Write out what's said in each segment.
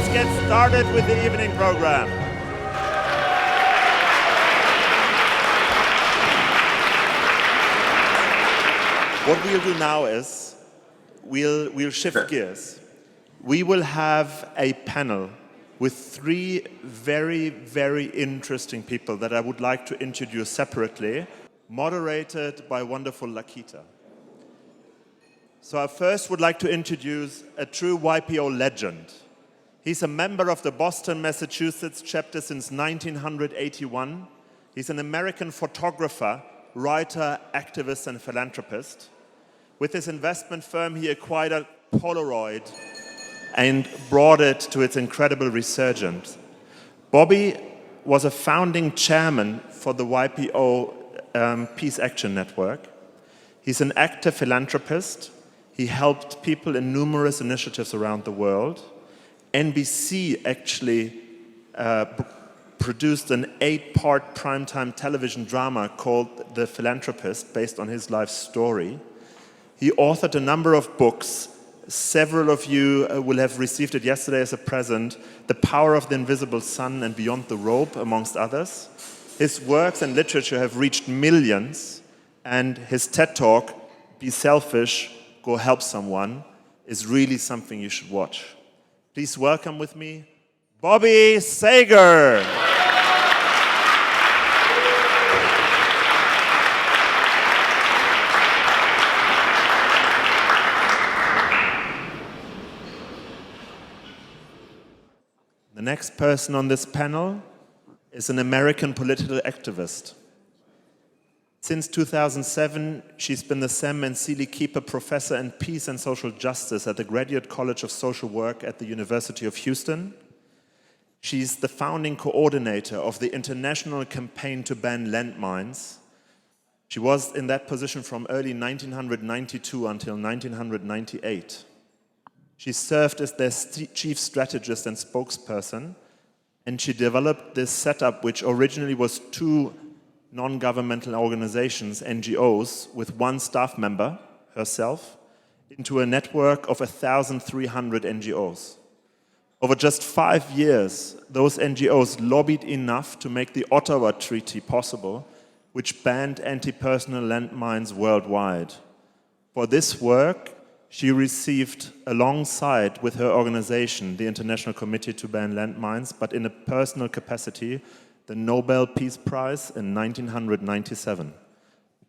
let's get started with the evening program. What we'll do now is we'll shift gears. We will have a panel with three very, very interesting people that I would like to introduce separately, moderated by wonderful Lakita. So I first would like to introduce a true YPO legend. He's a member of the Boston, Massachusetts chapter since 1981. He's an American photographer, writer, activist, and philanthropist. With his investment firm, he acquired a Polaroid and brought it to its incredible resurgence. Bobby was a founding chairman for the YPO Peace Action Network. He's an active philanthropist. He helped people in numerous initiatives around the world. NBC actually produced an 8-part primetime television drama called The Philanthropist, based on his life story. He authored a number of books. Several of you will have received it yesterday as a present, The Power of the Invisible Sun and Beyond the Rope, amongst others. His works and literature have reached millions, and his TED Talk, Be Selfish, Go Help Someone, is really something you should watch. Please welcome with me, Bobby Sager. The next person on this panel is an American political activist. Since 2007, she's been the Sam and Seeley Keeper Professor in Peace and Social Justice at the Graduate College of Social Work at the University of Houston. She's the founding coordinator of the International Campaign to Ban Landmines. She was in that position from early 1992 until 1998. She served as their chief strategist and spokesperson, and she developed this setup, which originally was 2 non-governmental organizations, NGOs, with 1 staff member, herself, into a network of 1,300 NGOs. Over just 5 years, those NGOs lobbied enough to make the Ottawa Treaty possible, which banned anti-personnel landmines worldwide. For this work, she received, alongside with her organization, the International Committee to Ban Landmines, but in a personal capacity, the Nobel Peace Prize in 1997.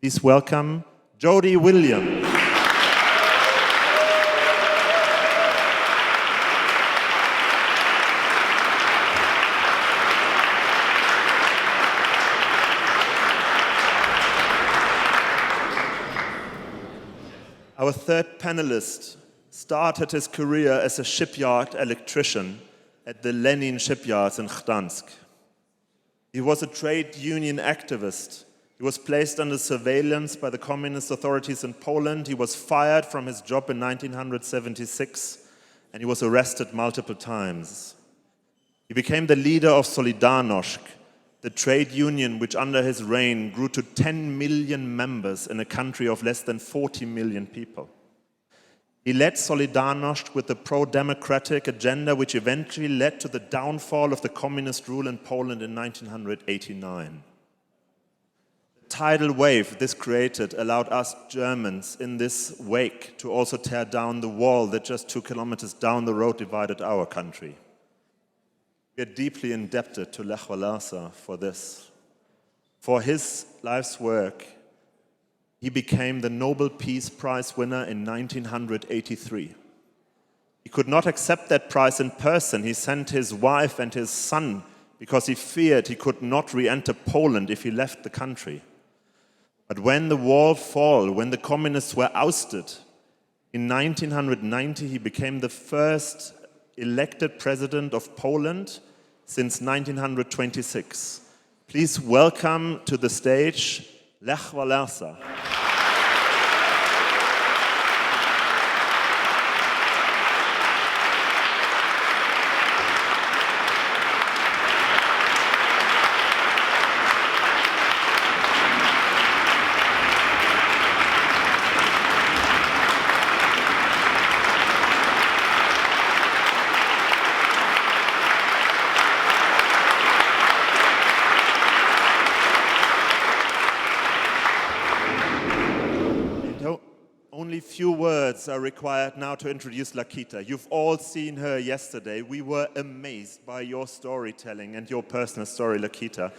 Please welcome Jody Williams. Our third panelist started his career as a shipyard electrician at the Lenin shipyards in Gdansk. He was a trade union activist. He was placed under surveillance by the communist authorities in Poland. He was fired from his job in 1976, and he was arrested multiple times. He became the leader of Solidarność, the trade union which under his reign grew to 10 million members in a country of less than 40 million people. He led Solidarność with the pro-democratic agenda which eventually led to the downfall of the communist rule in Poland in 1989. The tidal wave this created allowed us Germans in this wake to also tear down the wall that just 2 kilometers down the road divided our country. We are deeply indebted to Lech Walesa for this. For his life's work, he became the Nobel Peace Prize winner in 1983. He could not accept that prize in person. He sent his wife and his son because he feared he could not re-enter Poland if he left the country. But when the wall fell, when the communists were ousted, in 1990 he became the first elected president of Poland since 1926. Please welcome to the stage Lech Walesa. words are required now to introduce Lakita. You've all seen her yesterday. We were amazed by your storytelling and your personal story, Lakita.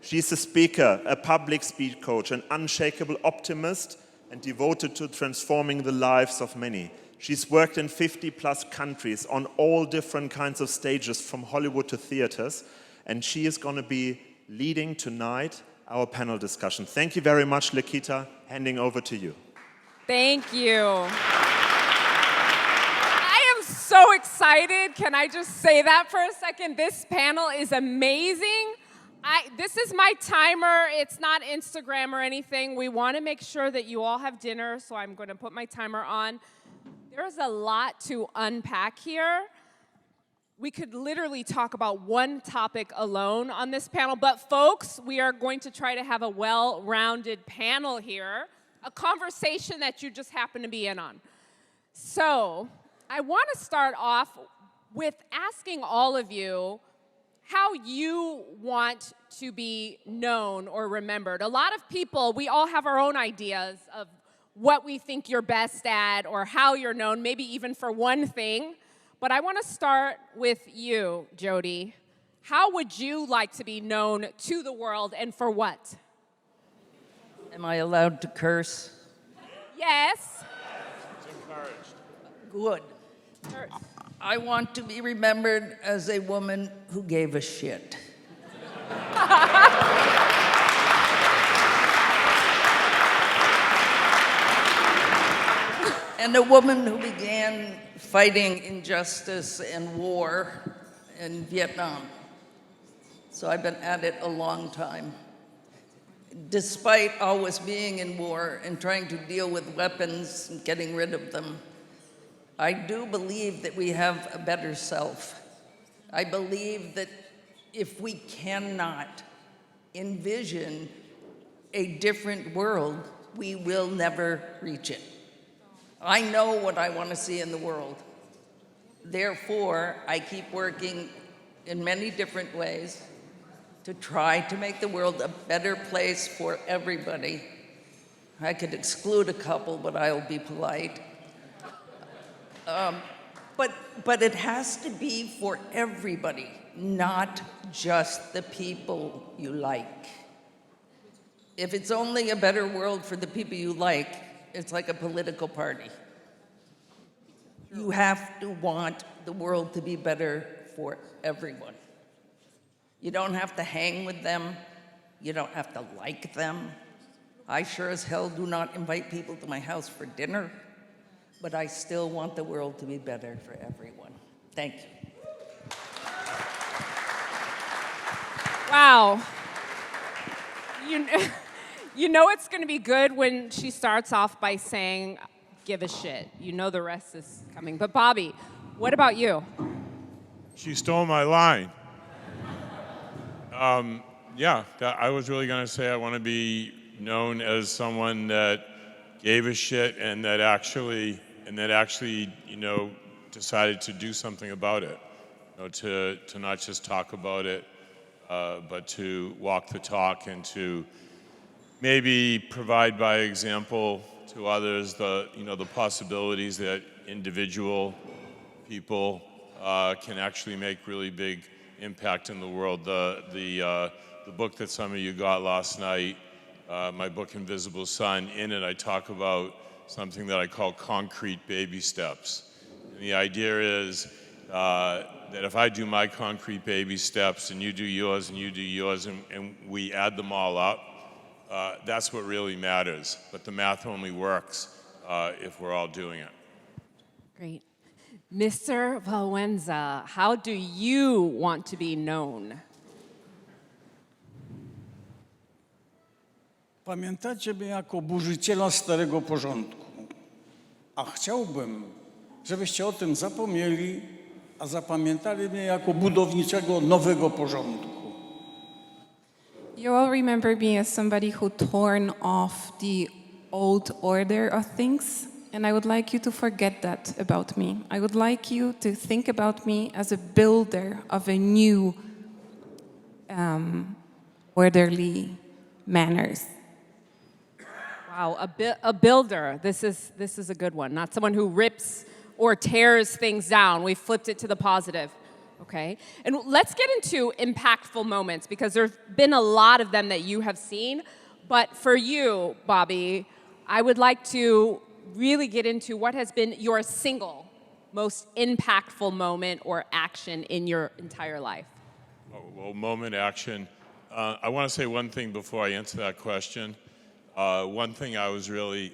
She's a speaker, a public speech coach, an unshakable optimist, and devoted to transforming the lives of many. She's worked in 50-plus countries on all different kinds of stages, from Hollywood to theaters, and she is going to be leading tonight our panel discussion. Thank you very much, Lakita. Handing over to you. Thank you. I am so excited. Can I just say that for a second? This panel is amazing. This is my timer. It's not Instagram or anything. We want to make sure that you all have dinner, so I'm going to put my timer on. There's a lot to unpack here. We could literally talk about one topic alone on this panel, but folks, we are going to try to have a well-rounded panel here, a conversation that you just happen to be in on. So I want to start off with asking all of you how you want to be known or remembered. A lot of people, we all have our own ideas of what we think you're best at or how you're known, maybe even for one thing. But I want to start with you, Jody. How would you like to be known to the world, and for what? Am I allowed to curse? Yes. It's encouraged. Good. Curse. I want to be remembered as a woman who gave a shit. And a woman who began fighting injustice and war in Vietnam. So I've been at it a long time. Despite always being in war and trying to deal with weapons and getting rid of them, I do believe that we have a better self. I believe that if we cannot envision a different world, we will never reach it. I know what I want to see in the world. Therefore, I keep working in many different ways to try to make the world a better place for everybody. I could exclude a couple, but I'll be polite. But it has to be for everybody, not just the people you like. If it's only a better world for the people you like, it's like a political party. You have to want the world to be better for everyone. You don't have to hang with them. You don't have to like them. I sure as hell do not invite people to my house for dinner, but I still want the world to be better for everyone. Thank you. Wow. You know it's going to be good when she starts off by saying, give a shit. You know the rest is coming. But Bobby, what about you? She stole my line. I was really going to say I want to be known as someone that gave a shit and that actually, decided to do something about it. To not just talk about it, but to walk the talk and to maybe provide by example to others the possibilities that individual people can actually make really big impact in the world. The book that some of you got last night, my book Invisible Sun, in it I talk about something that I call concrete baby steps. And the idea is that if I do my concrete baby steps and you do yours and you do yours and we add them all up, that's what really matters. But the math only works if we're all doing it. Great. Mr. Valenza, how do you want to be known? Pamiętacie mnie jako burzyciela starego porządku, a chciałbym, żebyście o tym zapomnieli, a zapamiętali mnie jako budowniczego nowego porządku. You all remember me as somebody who torn off the old order of things, and I would like you to forget that about me. I would like you to think about me as a builder of a new orderly manners. Wow, a builder. This is a good one. Not someone who rips or tears things down. We flipped it to the positive. Okay. And let's get into impactful moments because there's been a lot of them that you have seen. But for you, Bobby, I would like to really get into what has been your single most impactful moment or action in your entire life. Oh, well, moment action. I want to say one thing before I answer that question. One thing I was really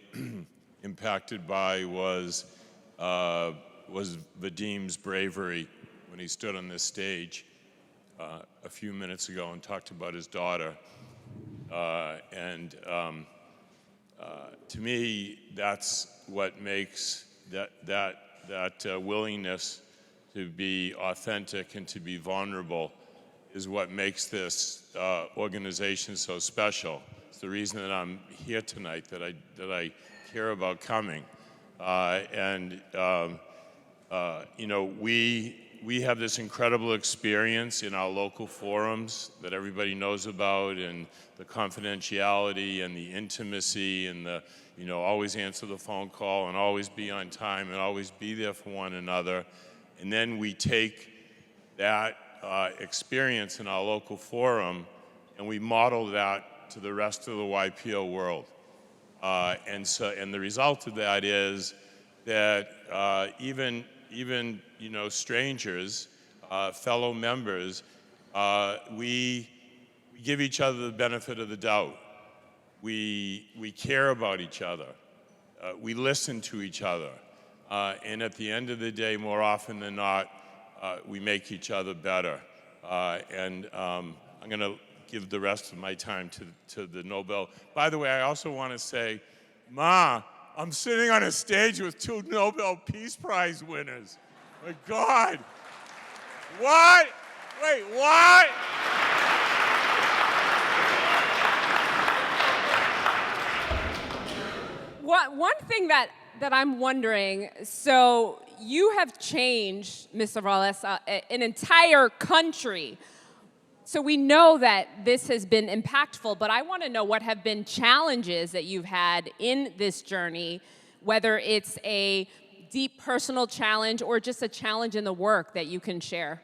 impacted by was Vadim's bravery when he stood on this stage a few minutes ago and talked about his daughter. To me, that's what makes that willingness to be authentic and to be vulnerable is what makes this organization so special. It's the reason that I'm here tonight, that I care about coming. You know, we have this incredible experience in our local forums that everybody knows about, and the confidentiality and the intimacy and the, you know, always answer the phone call and always be on time and always be there for one another. And then we take that experience in our local forum and we model that to the rest of the YPO world. And the result of that is that even you know, strangers, fellow members, we give each other the benefit of the doubt. We care about each other. We listen to each other. And at the end of the day, more often than not, we make each other better. I'm going to give the rest of my time to the Nobel. By the way, I also want to say, Ma, I'm sitting on a stage with 2 Nobel Peace Prize winners. My God. What? Wait, what? One thing that I'm wondering, so you have changed, Mr. Morales, an entire country. So we know that this has been impactful, but I want to know what have been challenges that you've had in this journey, whether it's a deep personal challenge or just a challenge in the work that you can share.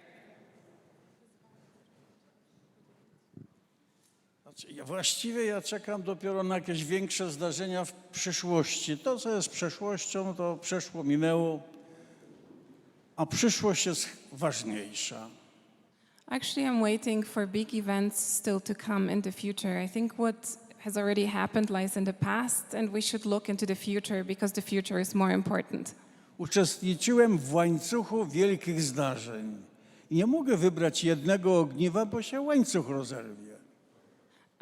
Właściwie ja czekam dopiero na jakieś większe zdarzenia w przyszłości. To, co jest przeszłością, to przeszło, minęło, a przyszłość jest ważniejsza. Actually, I'm waiting for big events still to come in the future. I think what has already happened lies in the past, and we should look into the future because the future is more important. Uczestniczyłem w łańcuchu wielkich zdarzeń. I nie mogę wybrać jednego ogniwa, bo się łańcuch rozerwie.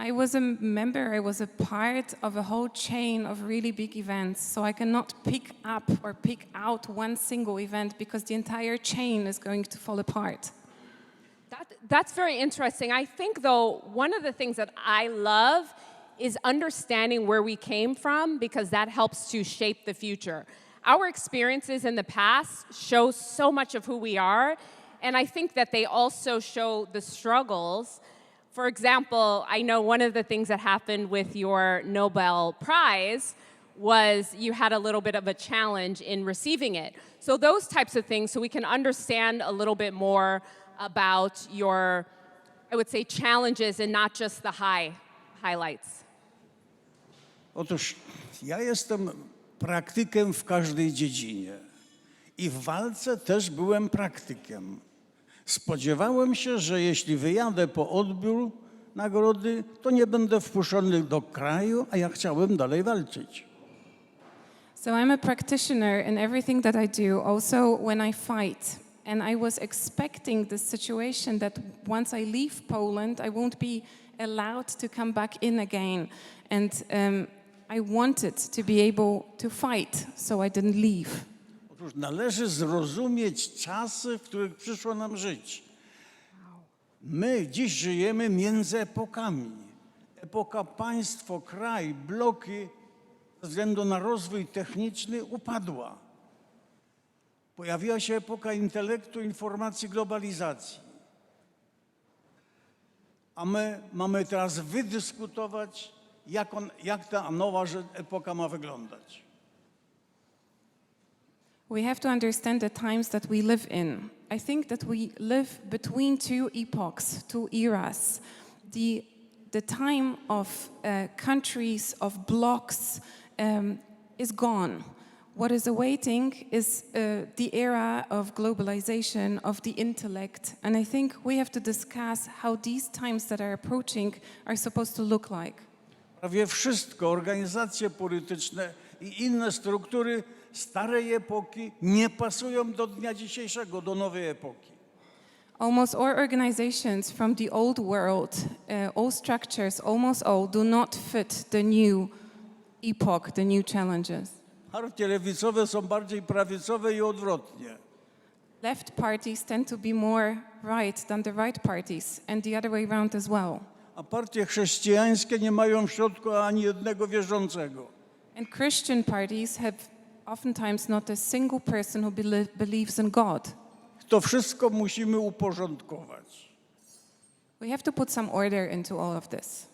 I was a member, I was a part of a whole chain of really big events, so I cannot pick up or pick out one single event because the entire chain is going to fall apart. That's very interesting. I think, though, one of the things that I love is understanding where we came from because that helps to shape the future. Our experiences in the past show so much of who we are, and I think that they also show the struggles. For example, I know one of the things that happened with your Nobel Prize was you had a little bit of a challenge in receiving it. So those types of things, so we can understand a little bit more about your, I would say, challenges and not just the highlights. Otóż ja jestem praktykiem w każdej dziedzinie i w walce też byłem praktykiem. Spodziewałem się, że jeśli wyjadę po odbiór nagrody, to nie będę wpuszczony do kraju, a ja chciałem dalej walczyć. So I'm a practitioner in everything that I do, also when I fight. And I was expecting this situation that once I leave Poland, I won't be allowed to come back in again. And I wanted to be able to fight, so I didn't leave. Otóż należy zrozumieć czasy, w których przyszło nam żyć. My dziś żyjemy między epokami. Epoka państwo, kraj, bloki ze względu na rozwój techniczny upadła. Pojawiła się epoka intelektu, informacji, globalizacji. A my mamy teraz wydyskutować, jak ta nowa epoka ma wyglądać. We have to understand the times that we live in. I think that we live between two epochs, two eras. The time of countries, of blocks is gone. What is awaiting is the era of globalization, of the intellect. And I think we have to discuss how these times that are approaching are supposed to look like. Prawie wszystko, organizacje polityczne i inne struktury starej epoki nie pasują do dnia dzisiejszego, do nowej epoki. Almost all organizations from the old world, all structures, almost all, do not fit the new epoch, the new challenges. Partie lewicowe są bardziej prawicowe i odwrotnie. Left parties tend to be more right than the right parties, and the other way around as well. A partie chrześcijańskie nie mają w środku ani jednego wierzącego. And Christian parties have oftentimes not a single person who believes in God. To wszystko musimy uporządkować. We have to put some order into all of this.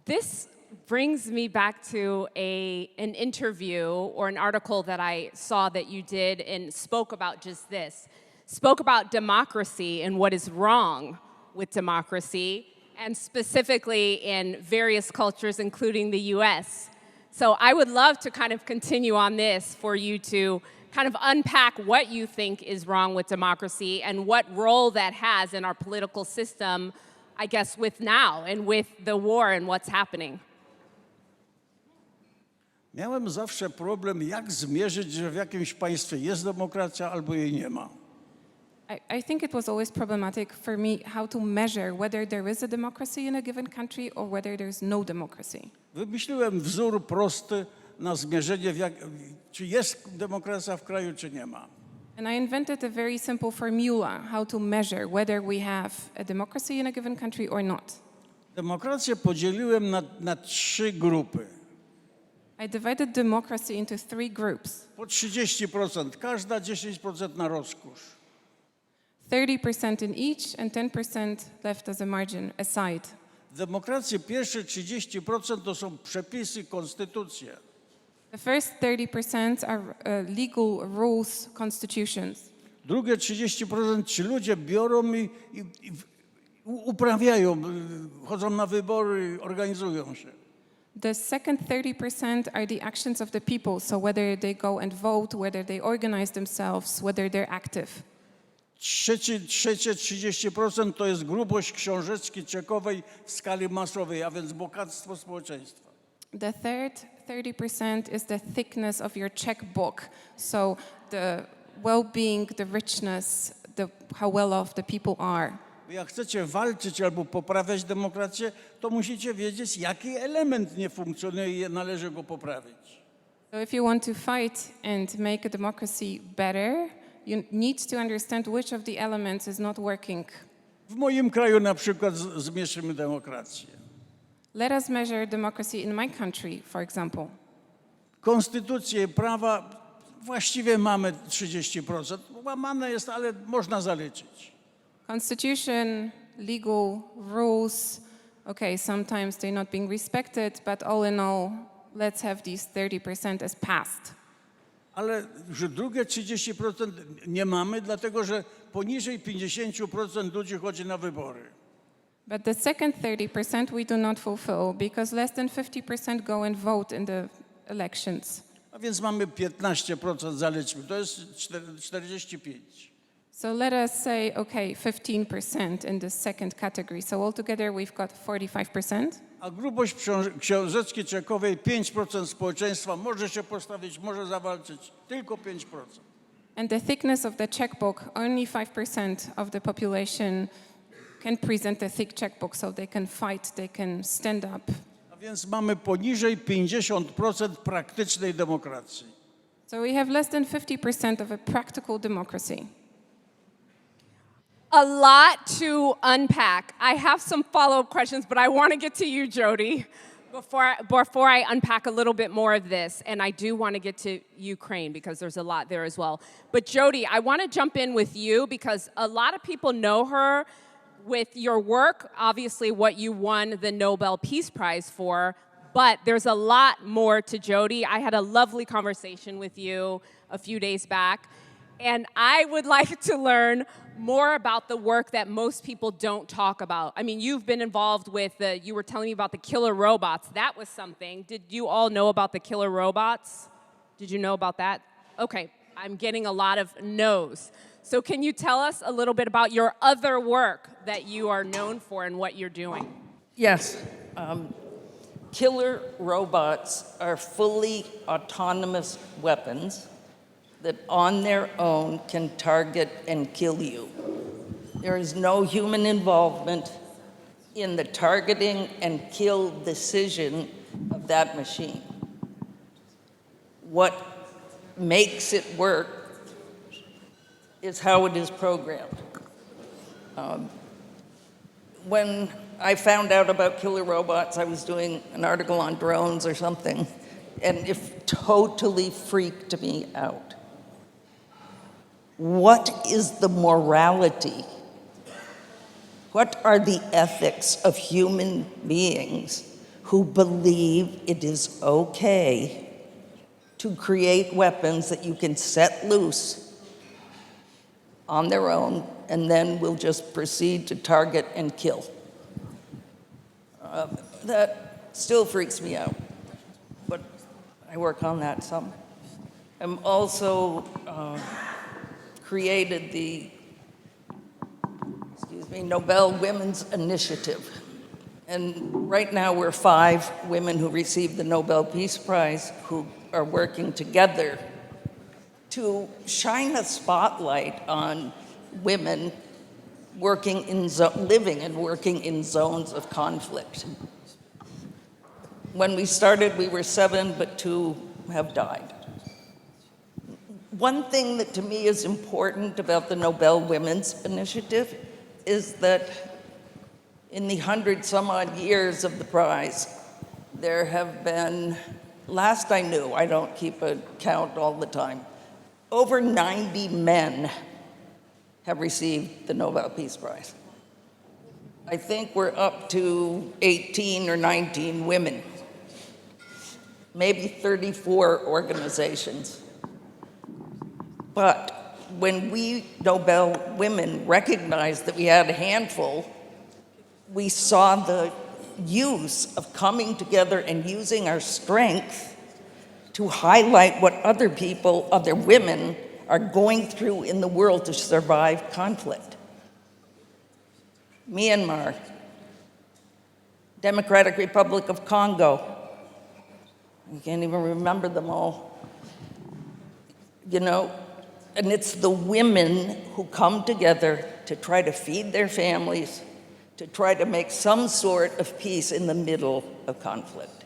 This brings me back to an interview or an article that I saw that you did and spoke about just this. Spoke about democracy and what is wrong with democracy, and specifically in various cultures, including the US. So I would love to kind of continue on this for you to kind of unpack what you think is wrong with democracy and what role that has in our political system, I guess, with now and with the war and what's happening. Miałem zawsze problem, jak zmierzyć, że w jakimś państwie jest demokracja albo jej nie ma. I think it was always problematic for me how to measure whether there is a democracy in a given country or whether there's no democracy. Wymyśliłem wzór prosty na zmierzenie, czy jest demokracja w kraju, czy nie ma. And I invented a very simple formula how to measure whether we have a democracy in a given country or not. Demokrację podzieliłem na 3 grupy. I divided democracy into 3 groups. Po 30%, każda 10% na rozkosz. 30% in each and 10% left as a margin aside. W demokracji pierwsze 30% to są przepisy, konstytucje. The first 30% are legal rules, constitutions. Drugie 30% ci ludzie biorą i uprawiają, chodzą na wybory, organizują się. The second 30% are the actions of the people, so whether they go and vote, whether they organize themselves, whether they're active. Trzecie 30% to jest grubość książeczki czekowej w skali masowej, a więc bogactwo społeczeństwa. The third 30% is the thickness of your checkbook, so the well-being, the richness, how well off the people are. Jak chcecie walczyć albo poprawiać demokrację, to musicie wiedzieć, jaki element nie funkcjonuje i należy go poprawić. So if you want to fight and make a democracy better, you need to understand which of the elements is not working. W moim kraju na przykład zmierzymy demokrację. Let us measure democracy in my country, for example. Konstytucję i prawa właściwie mamy 30%. Łamane jest, ale można zaliczyć. Constitution, legal rules, okay, sometimes they're not being respected, but all in all, let's have these 30% as passed. Ale że drugie 30% nie mamy, dlatego że poniżej 50% ludzi chodzi na wybory. But the second 30% we do not fulfill because less than 50% go and vote in the elections. A więc mamy 15%, zaliczmy, to jest 45%. So let us say, okay, 15% in the second category. So altogether we've got 45%. A grubość książeczki czekowej 5% społeczeństwa może się postawić, może zawalczyć, tylko 5%. And the thickness of the checkbook, only 5% of the population can present a thick checkbook, so they can fight, they can stand up. A więc mamy poniżej 50% praktycznej demokracji. So we have less than 50% of a practical democracy. A lot to unpack. I have some follow-up questions, but I want to get to you, Jody, before I unpack a little bit more of this. And I do want to get to Ukraine because there's a lot there as well. But Jody, I want to jump in with you because a lot of people know her with your work, obviously what you won the Nobel Peace Prize for, but there's a lot more to Jody. I had a lovely conversation with you a few days back, and I would like to learn more about the work that most people don't talk about. I mean, you've been involved with you were telling me about the killer robots. That was something. Did you all know about the killer robots? Did you know about that? Okay, I'm getting a lot of no's. So can you tell us a little bit about your other work that you are known for and what you're doing? Yes. Killer robots are fully autonomous weapons that on their own can target and kill you. There is no human involvement in the targeting and kill decision of that machine. What makes it work is how it is programmed. When I found out about killer robots, I was doing an article on drones or something, and it totally freaked me out. What is the morality? What are the ethics of human beings who believe it is okay to create weapons that you can set loose on their own and then will just proceed to target and kill? That still freaks me out, but I work on that some. I'm also created the Nobel Women's Initiative. And right now we're 5 women who received the Nobel Peace Prize who are working together to shine a spotlight on women working in living and working in zones of conflict. When we started, we were 7, but 2 have died. One thing that to me is important about the Nobel Women's Initiative is that in the 100-some-odd years of the prize, there have been, last I knew, I don't keep a count all the time, over 90 men have received the Nobel Peace Prize. I think we're up to 18 or 19 women, maybe 34 organizations. But when we Nobel women recognized that we had a handful, we saw the use of coming together and using our strength to highlight what other people, other women, are going through in the world to survive conflict. Myanmar, Democratic Republic of Congo, I can't even remember them all. You know, and it's the women who come together to try to feed their families, to try to make some sort of peace in the middle of conflict.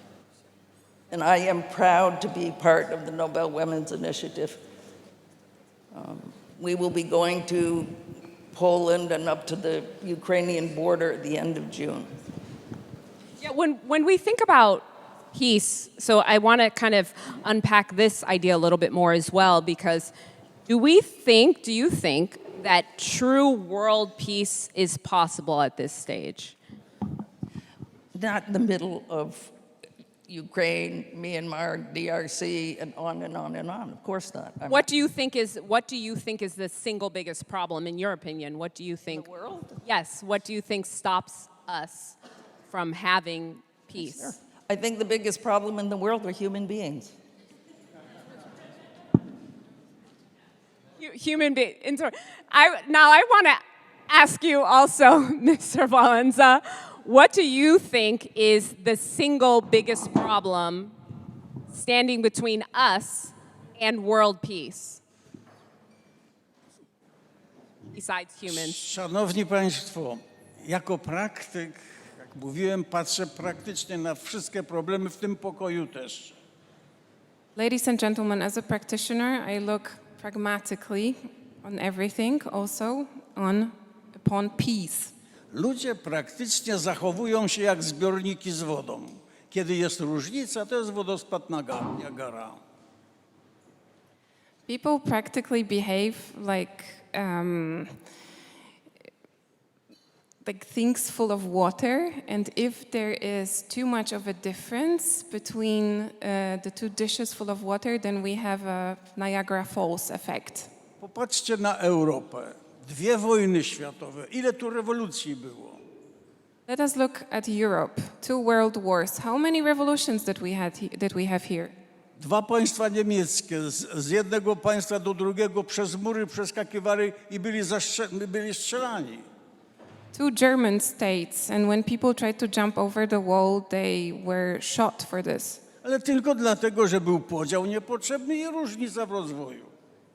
And I am proud to be part of the Nobel Women's Initiative. We will be going to Poland and up to the Ukrainian border at the end of June. Yeah, when we think about peace, so I want to kind of unpack this idea a little bit more as well, because do you think that true world peace is possible at this stage? Not in the middle of Ukraine, Myanmar, DRC, and on and on and on. Of course not. What do you think is the single biggest problem in your opinion? What do you think? The world? Yes. What do you think stops us from having peace? Sure. I think the biggest problem in the world are human beings. Human beings. Now I want to ask you also, Mr. Valenza, what do you think is the single biggest problem standing between us and world peace, besides humans? Szanowni Państwo, jako praktyk, jak mówiłem, patrzę praktycznie na wszystkie problemy w tym pokoju też. Ladies and gentlemen, as a practitioner, I look pragmatically on everything, also upon peace. Ludzie praktycznie zachowują się jak zbiorniki z wodą. Kiedy jest różnica, to jest wodospad Niagara. People practically behave like like things full of water, and if there is too much of a difference between the two dishes full of water, then we have a Niagara Falls effect. Popatrzcie na Europę. 2 wojny światowe. Ile tu rewolucji było? Let us look at Europe. 2 world wars. How many revolutions that we have here? 2 państwa niemieckie, z jednego państwa do drugiego przez mury przeskakiwali i byli strzelani. 2 German states, and when people tried to jump over the wall, they were shot for this. Ale tylko dlatego, że był podział niepotrzebny i różnica w rozwoju.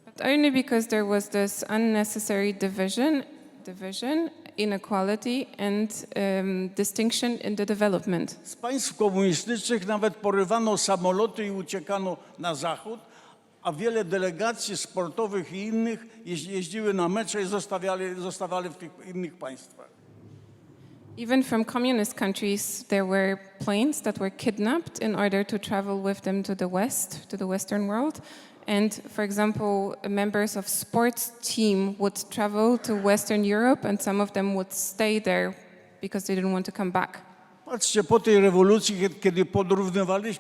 But only because there was this unnecessary division, inequality, and distinction in the development. Z państw komunistycznych nawet porywano samoloty i uciekano na zachód, a wiele delegacji sportowych i innych jeździły na mecze i zostawali w tych innych państwach. Even from communist countries, there were planes that were kidnapped in order to travel with them to the West, to the Western world. And for example, members of sports team would travel to Western Europe, and some of them would stay there because they didn't want to come back. Patrzcie, po tej rewolucji, kiedy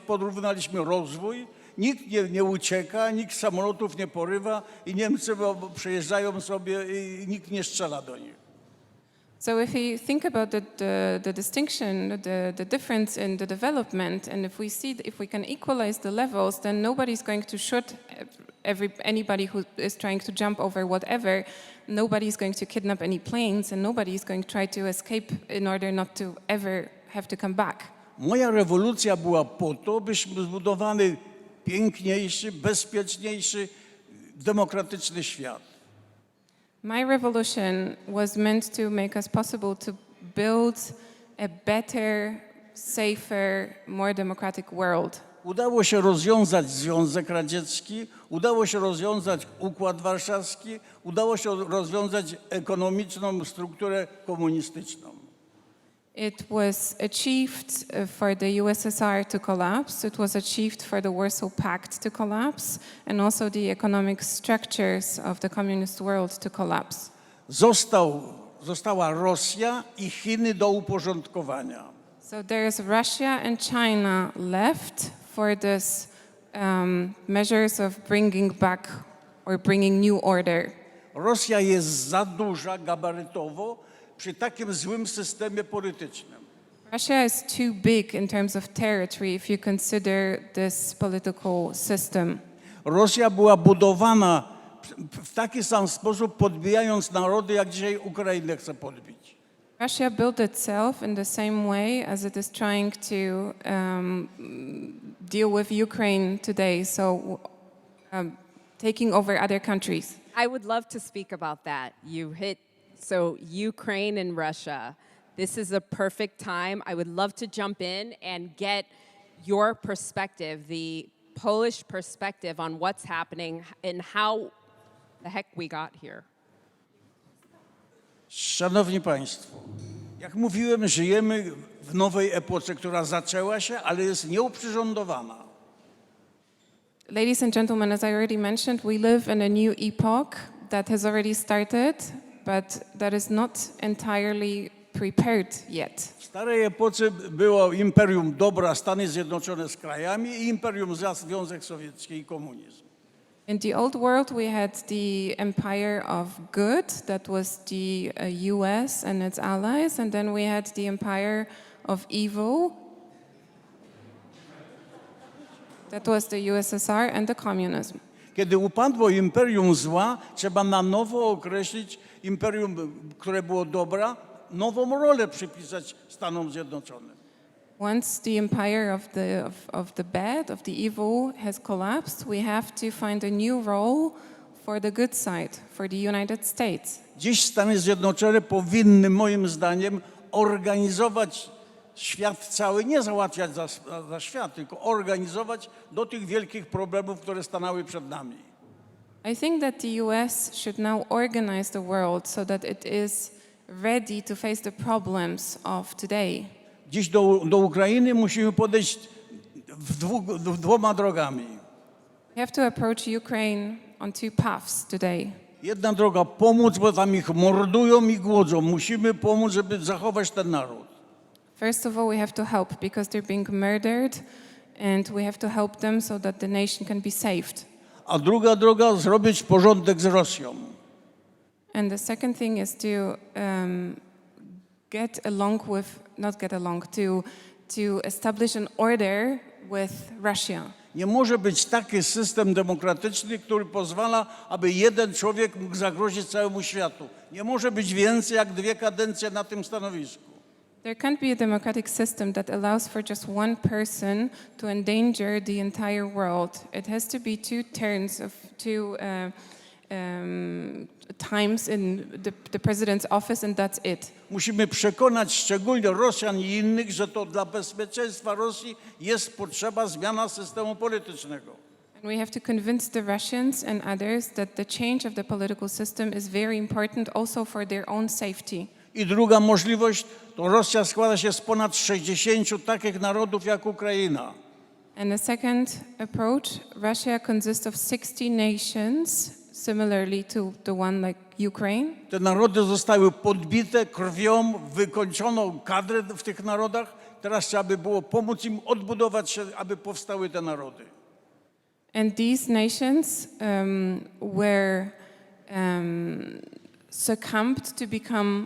porównaliśmy rozwój, nikt nie ucieka, nikt samolotów nie porywa i Niemcy przejeżdżają sobie i nikt nie strzela do nich. So if we think about the distinction, the difference in the development, and if we see if we can equalize the levels, then nobody's going to shoot anybody who is trying to jump over whatever. Nobody's going to kidnap any planes, and nobody's going to try to escape in order not to ever have to come back. Moja rewolucja była po to, byśmy zbudowali piękniejszy, bezpieczniejszy, demokratyczny świat. My revolution was meant to make us possible to build a better, safer, more democratic world. Udało się rozwiązać Związek Radziecki, udało się rozwiązać Układ Warszawski, udało się rozwiązać ekonomiczną strukturę komunistyczną. It was achieved for the USSR to collapse. It was achieved for the Warsaw Pact to collapse, and also the economic structures of the communist world to collapse. Została Rosja i Chiny do uporządkowania. So there's Russia and China left for this measures of bringing back or bringing new order. Rosja jest za duża gabarytowo przy takim złym systemie politycznym. Russia is too big in terms of territory if you consider this political system. Rosja była budowana w taki sam sposób, podbijając narody, jak dzisiaj Ukrainę chce podbić. Russia built itself in the same way as it is trying to deal with Ukraine today, so taking over other countries. I would love to speak about that. So Ukraine and Russia. This is a perfect time. I would love to jump in and get your perspective, the Polish perspective on what's happening and how the heck we got here. Szanowni Państwo, jak mówiłem, żyjemy w nowej epoce, która zaczęła się, ale jest nieuprzyrządowana. Ladies and gentlemen, as I already mentioned, we live in a new epoch that has already started, but that is not entirely prepared yet. W starej epoce było imperium dobra, Stany Zjednoczone z krajami i imperium zła, Związek Sowiecki i komunizm. In the old world, we had the empire of good, that was the US and its allies, and then we had the empire of evil, that was the USSR and the communism. Kiedy upadło imperium zła, trzeba na nowo określić imperium, które było dobra, nową rolę przypisać Stanom Zjednoczonym. Once the empire of the bad, of the evil has collapsed, we have to find a new role for the good side, for the United States. Dziś Stany Zjednoczone powinny, moim zdaniem, organizować świat cały, nie załatwiać za świat, tylko organizować do tych wielkich problemów, które stanęły przed nami. I think that the US should now organize the world so that it is ready to face the problems of today. Dziś do Ukrainy musimy podejść dwoma drogami. We have to approach Ukraine on 2 paths today. Jedna droga pomóc, bo tam ich mordują i głodzą. Musimy pomóc, żeby zachować ten naród. First of all, we have to help because they're being murdered, and we have to help them so that the nation can be saved. A druga droga, zrobić porządek z Rosją. And the second thing is to to establish an order with Russia. Nie może być taki system demokratyczny, który pozwala, aby jeden człowiek mógł zagrozić całemu światu. Nie może być więcej jak 2 kadencje na tym stanowisku. There can't be a democratic system that allows for just one person to endanger the entire world. It has to be 2 terms of 2 times in the president's office, and that's it. Musimy przekonać szczególnie Rosjan i innych, że to dla bezpieczeństwa Rosji jest potrzeba zmiana systemu politycznego. And we have to convince the Russians and others that the change of the political system is very important also for their own safety. I druga możliwość to Rosja składa się z ponad 60 takich narodów jak Ukraina. And the second approach, Russia consists of 60 nations, similarly to the one like Ukraine. Te narody zostały podbite krwią, wykończono kadrę w tych narodach. Teraz trzeba by było pomóc im odbudować się, aby powstały te narody. And these nations were succumbed to become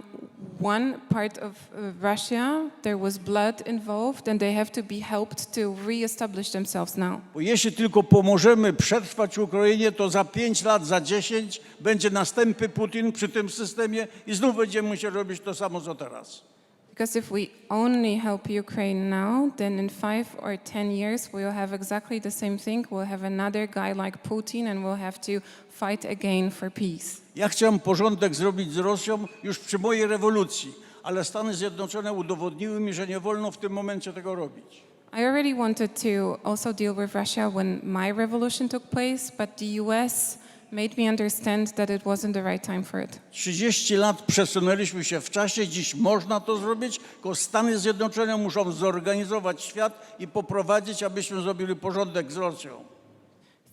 one part of Russia. There was blood involved, and they have to be helped to re-establish themselves now. Bo jeśli tylko pomożemy przetrwać Ukrainie, to za 5 lat, za 10 będzie następny Putin przy tym systemie i znów będziemy musieli robić to samo, co teraz. Because if we only help Ukraine now, then in 5 or 10 years we will have exactly the same thing. We'll have another guy like Putin, and we'll have to fight again for peace. Ja chciałem porządek zrobić z Rosją już przy mojej rewolucji, ale Stany Zjednoczone udowodniły mi, że nie wolno w tym momencie tego robić. I already wanted to also deal with Russia when my revolution took place, but the US made me understand that it wasn't the right time for it. 30 lat przesunęliśmy się w czasie, dziś można to zrobić, tylko Stany Zjednoczone muszą zorganizować świat i poprowadzić, abyśmy zrobili porządek z Rosją.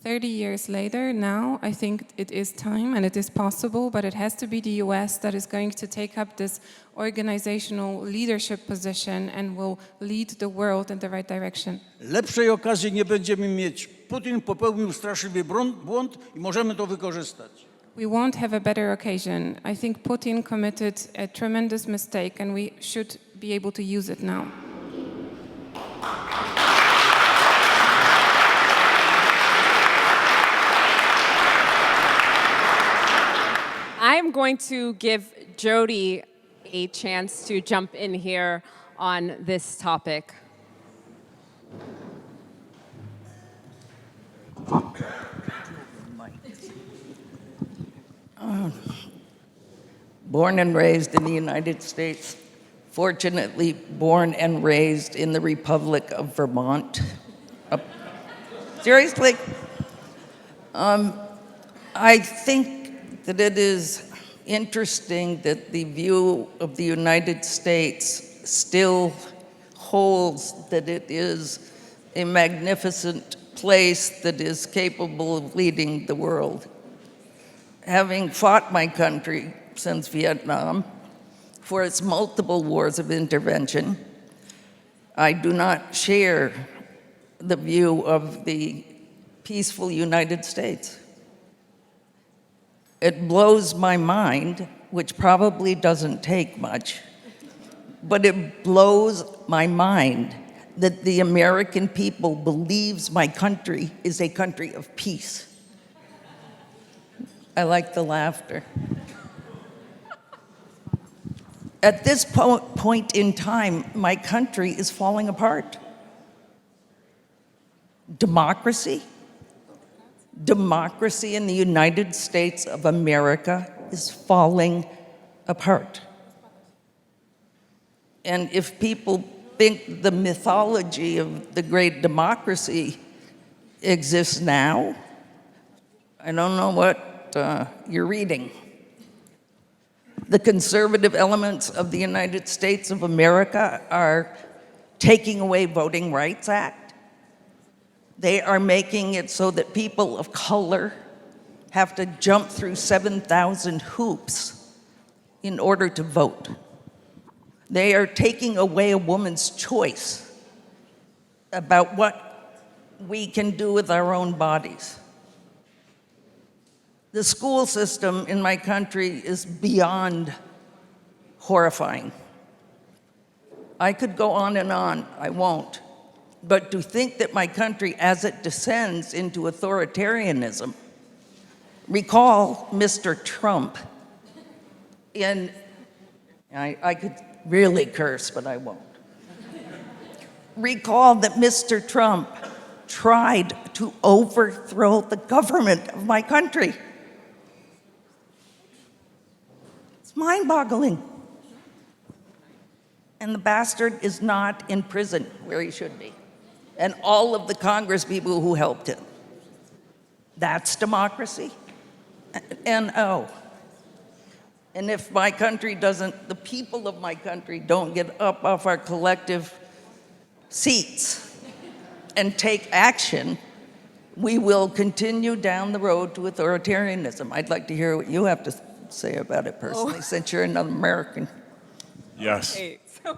30 years later, now I think it is time and it is possible, but it has to be the US that is going to take up this organizational leadership position and will lead the world in the right direction. Lepszej okazji nie będziemy mieć. Putin popełnił straszliwy błąd i możemy to wykorzystać. We won't have a better occasion. I think Putin committed a tremendous mistake and we should be able to use it now. I'm going to give Jody a chance to jump in here on this topic. Born and raised in the United States, fortunately born and raised in the Republic of Vermont. Seriously? I think that it is interesting that the view of the United States still holds that it is a magnificent place that is capable of leading the world. Having fought my country since Vietnam for its multiple wars of intervention, I do not share the view of the peaceful United States. It blows my mind, which probably doesn't take much, but it blows my mind that the American people believes my country is a country of peace. I like the laughter. At this point in time, my country is falling apart. Democracy in the United States of America is falling apart. And if people think the mythology of the great democracy exists now, I don't know what you're reading. The conservative elements of the United States of America are taking away Voting Rights Act. They are making it so that people of color have to jump through 7,000 hoops in order to vote. They are taking away a woman's choice about what we can do with our own bodies. The school system in my country is beyond horrifying. I could go on and on, I won't. But to think that my country, as it descends into authoritarianism, recall Mr. Trump in, I could really curse, but I won't. Recall that Mr. Trump tried to overthrow the government of my country. It's mind-boggling. And the bastard is not in prison where he should be. And all of the Congress people who helped him. That's democracy? No. And if my country doesn't, the people of my country don't get up off our collective seats and take action, we will continue down the road to authoritarianism. I'd like to hear what you have to say about it personally, since you're an American. Yes. Okay, so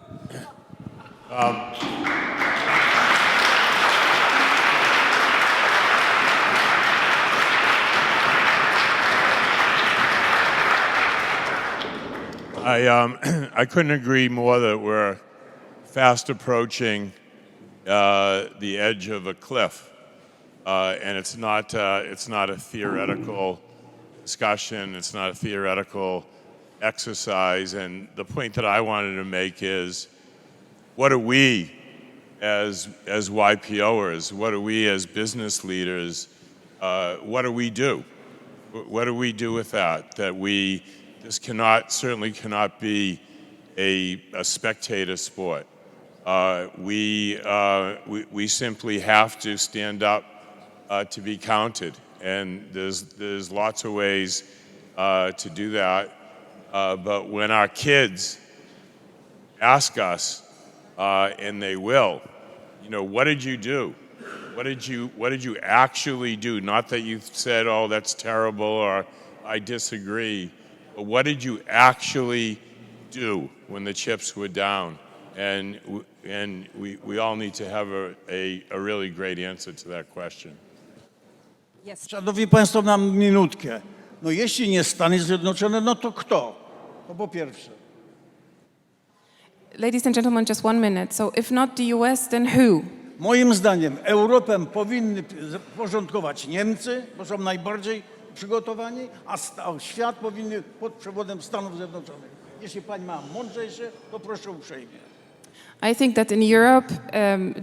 I couldn't agree more that we're fast approaching the edge of a cliff, and it's not a theoretical discussion. It's not a theoretical exercise. And the point that I wanted to make is, what are we as YPOers? What are we as business leaders? What do we do? What do we do with that? This certainly cannot be a spectator sport. We simply have to stand up to be counted, and there's lots of ways to do that. But when our kids ask us, and they will, what did you do? What did you actually do? Not that you said, "Oh, that's terrible," or "I disagree." But what did you actually do when the chips were down? And we all need to have a really great answer to that question. yes. Szanowni Państwo, mam minutkę. No jeśli nie Stany Zjednoczone, no to kto? To po pierwsze. Ladies and gentlemen, just 1 minute. So if not the US, then who? Moim zdaniem Europę powinny porządkować Niemcy, bo są najbardziej przygotowani, a świat powinny pod przewodem Stanów Zjednoczonych. Jeśli pani ma mądrzejsze, to proszę uprzejmie. I think that in Europe,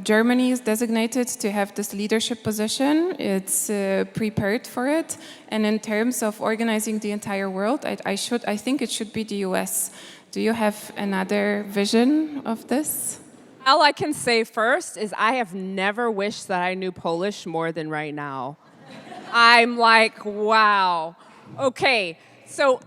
Germany is designated to have this leadership position. It's prepared for it. And in terms of organizing the entire world, I think it should be the US. Do you have another vision of this? All I can say first is I have never wished that I knew Polish more than right now. I'm like, wow. Okay, so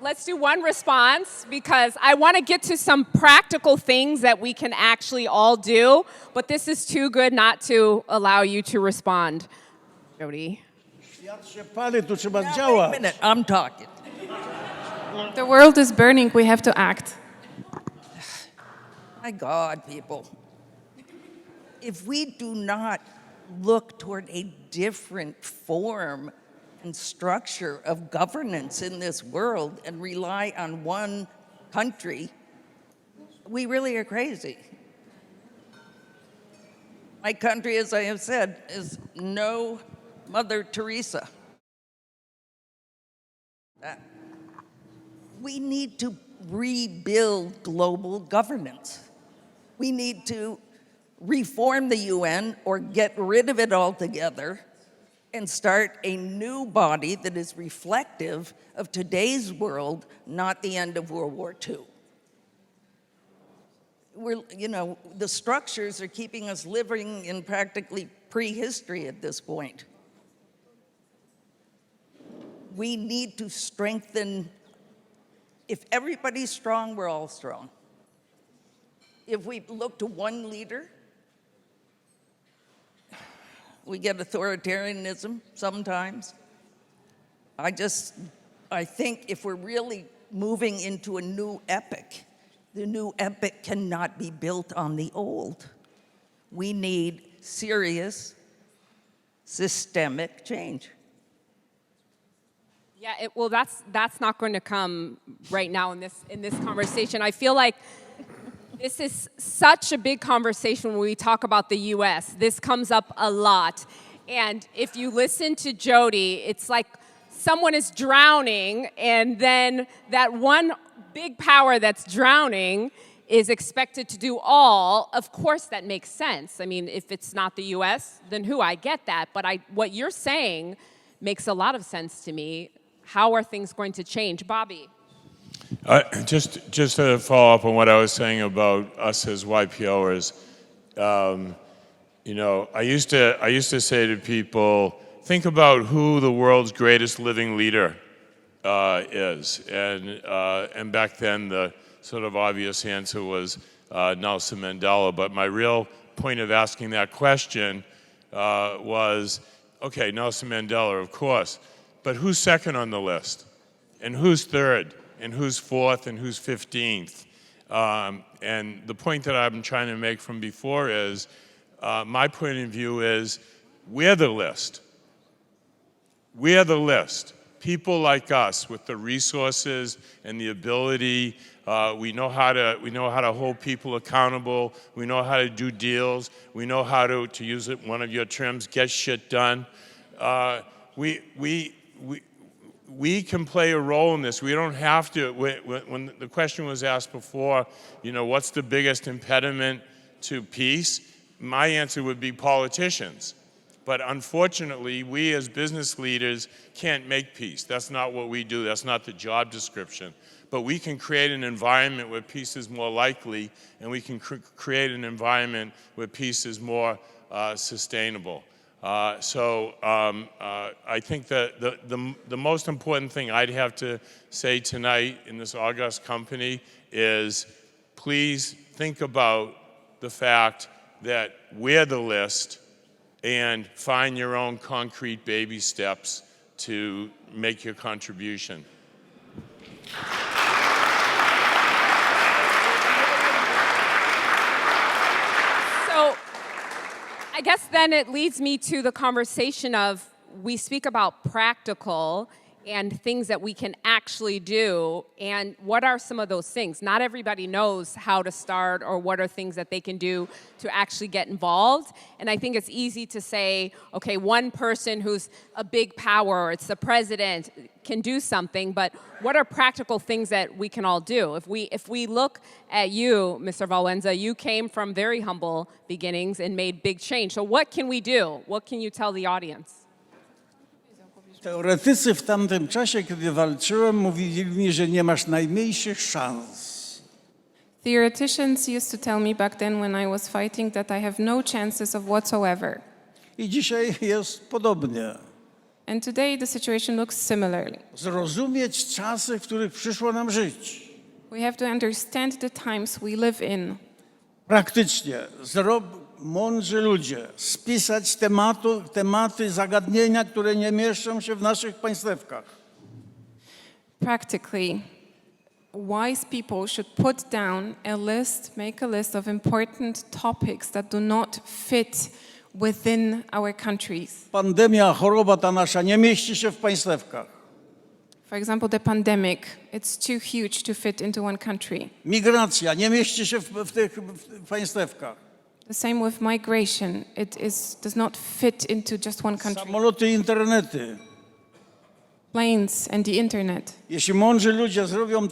let's do one response because I want to get to some practical things that we can actually all do, but this is too good not to allow you to respond. Jody. Świat się pali, tu trzeba Now, wait a działać. minute, I'm talking. The world is burning, we have to act. My God, people. If we do not look toward a different form and structure of governance in this world and rely on one country, we really are crazy. My country, as I have said, is no Mother Teresa. We need to rebuild global governance. We need to reform the UN or get rid of it altogether and start a new body that is reflective of today's world, not the end of World War II. The structures are keeping us living in practically prehistory at this point. We need to strengthen. If everybody's strong, we're all strong. If we look to one leader, we get authoritarianism sometimes. I think if we're really moving into a new epic, the new epic cannot be built on the old. We need serious, systemic change. Yeah, well, that's not going to come right now in this conversation. I feel like this is such a big conversation when we talk about the U.S. This comes up a lot, and if you listen to Jody, it's like someone is drowning, and then that one big power that's drowning is expected to do all. Of course, that makes sense. I mean, if it's not the U.S., then who? I get that, but what you're saying makes a lot of sense to me. How are things going to change? Bobby? Just to follow up on what I was saying about us as YPOers, you know, I used to say to people, think about who the world's greatest living leader is, and back then the sort of obvious answer was Nelson Mandela. But my real point of asking that question was, okay, Nelson Mandela, of course, but who's second on the list, and who's third, and who's fourth, and who's 15th? And the point that I've been trying to make from before is, my point of view is, we're the list. We're the list. People like us with the resources and the ability, we know how to hold people accountable. We know how to do deals. We know how to use it, one of your terms, get shit done. We can play a role in this. We don't have to. When the question was asked before, you know, what's the biggest impediment to peace? My answer would be politicians. But unfortunately, we as business leaders can't make peace. That's not what we do. That's not the job description. But we can create an environment where peace is more likely, and we can create an environment where peace is more sustainable. So I think that the most important thing I'd have to say tonight in this august company is, please think about the fact that we're the list, and find your own concrete baby steps to make your contribution. So I guess then it leads me to the conversation of, we speak about practical and things that we can actually do, and what are some of those things? Not everybody knows how to start or what are things that they can do to actually get involved. And I think it's easy to say, okay, one person who's a big power, it's the president, can do something, but what are practical things that we can all do? If we look at you, Mr. Walwenza, you came from very humble beginnings and made big change. So what can we do? What can you tell the audience? Teoretycy w tamtym czasie, kiedy walczyłem, mówili mi, że nie masz najmniejszych szans. Theoreticians used to tell me back then when I was fighting that I have no chances of whatsoever. I dzisiaj jest podobnie. And today the situation looks similarly. Zrozumieć czasy, w których przyszło nam żyć. We have to understand the times we live in. Praktycznie, mądrzy ludzie, spisać tematy, zagadnienia, które nie mieszczą się w naszych państewkach. Practically, wise people should put down a list, make a list of important topics that do not fit within our countries. Pandemia, choroba ta nasza nie mieści się w państewkach. For example, the pandemic, it's too huge to fit into one country. Migracja nie mieści się w tych państewkach. The same with migration. Does not fit into just one country. Samoloty, internety. Planes and the internet. Jeśli mądrzy ludzie zrobią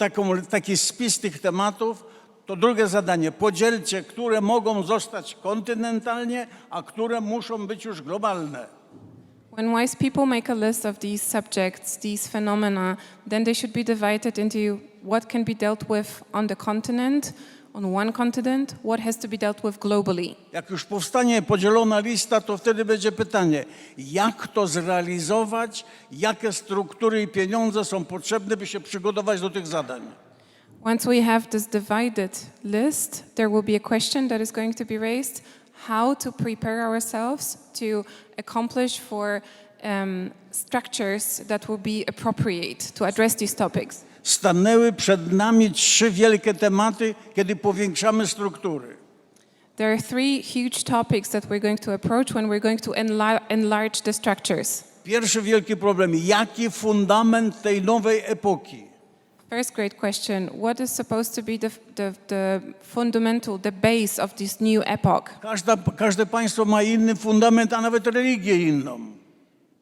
taki spis tych tematów, to drugie zadanie, podzielcie, które mogą zostać kontynentalnie, a które muszą być już globalne. When wise people make a list of these subjects, these phenomena, then they should be divided into what can be dealt with on the continent, on one continent, what has to be dealt with globally. Jak już powstanie podzielona lista, to wtedy będzie pytanie, jak to zrealizować, jakie struktury i pieniądze są potrzebne, by się przygotować do tych zadań. Once we have this divided list, there will be a question that is going to be raised, how to prepare ourselves to accomplish for structures that will be appropriate to address these topics. Stanęły przed nami 3 wielkie tematy, kiedy powiększamy struktury. There are 3 huge topics that we're going to approach when we're going to enlarge the structures. Pierwszy wielki problem, jaki fundament tej nowej epoki? First great question, what is supposed to be the fundamental, the base of this new epoch? Każde państwo ma inny fundament, a nawet religię inną.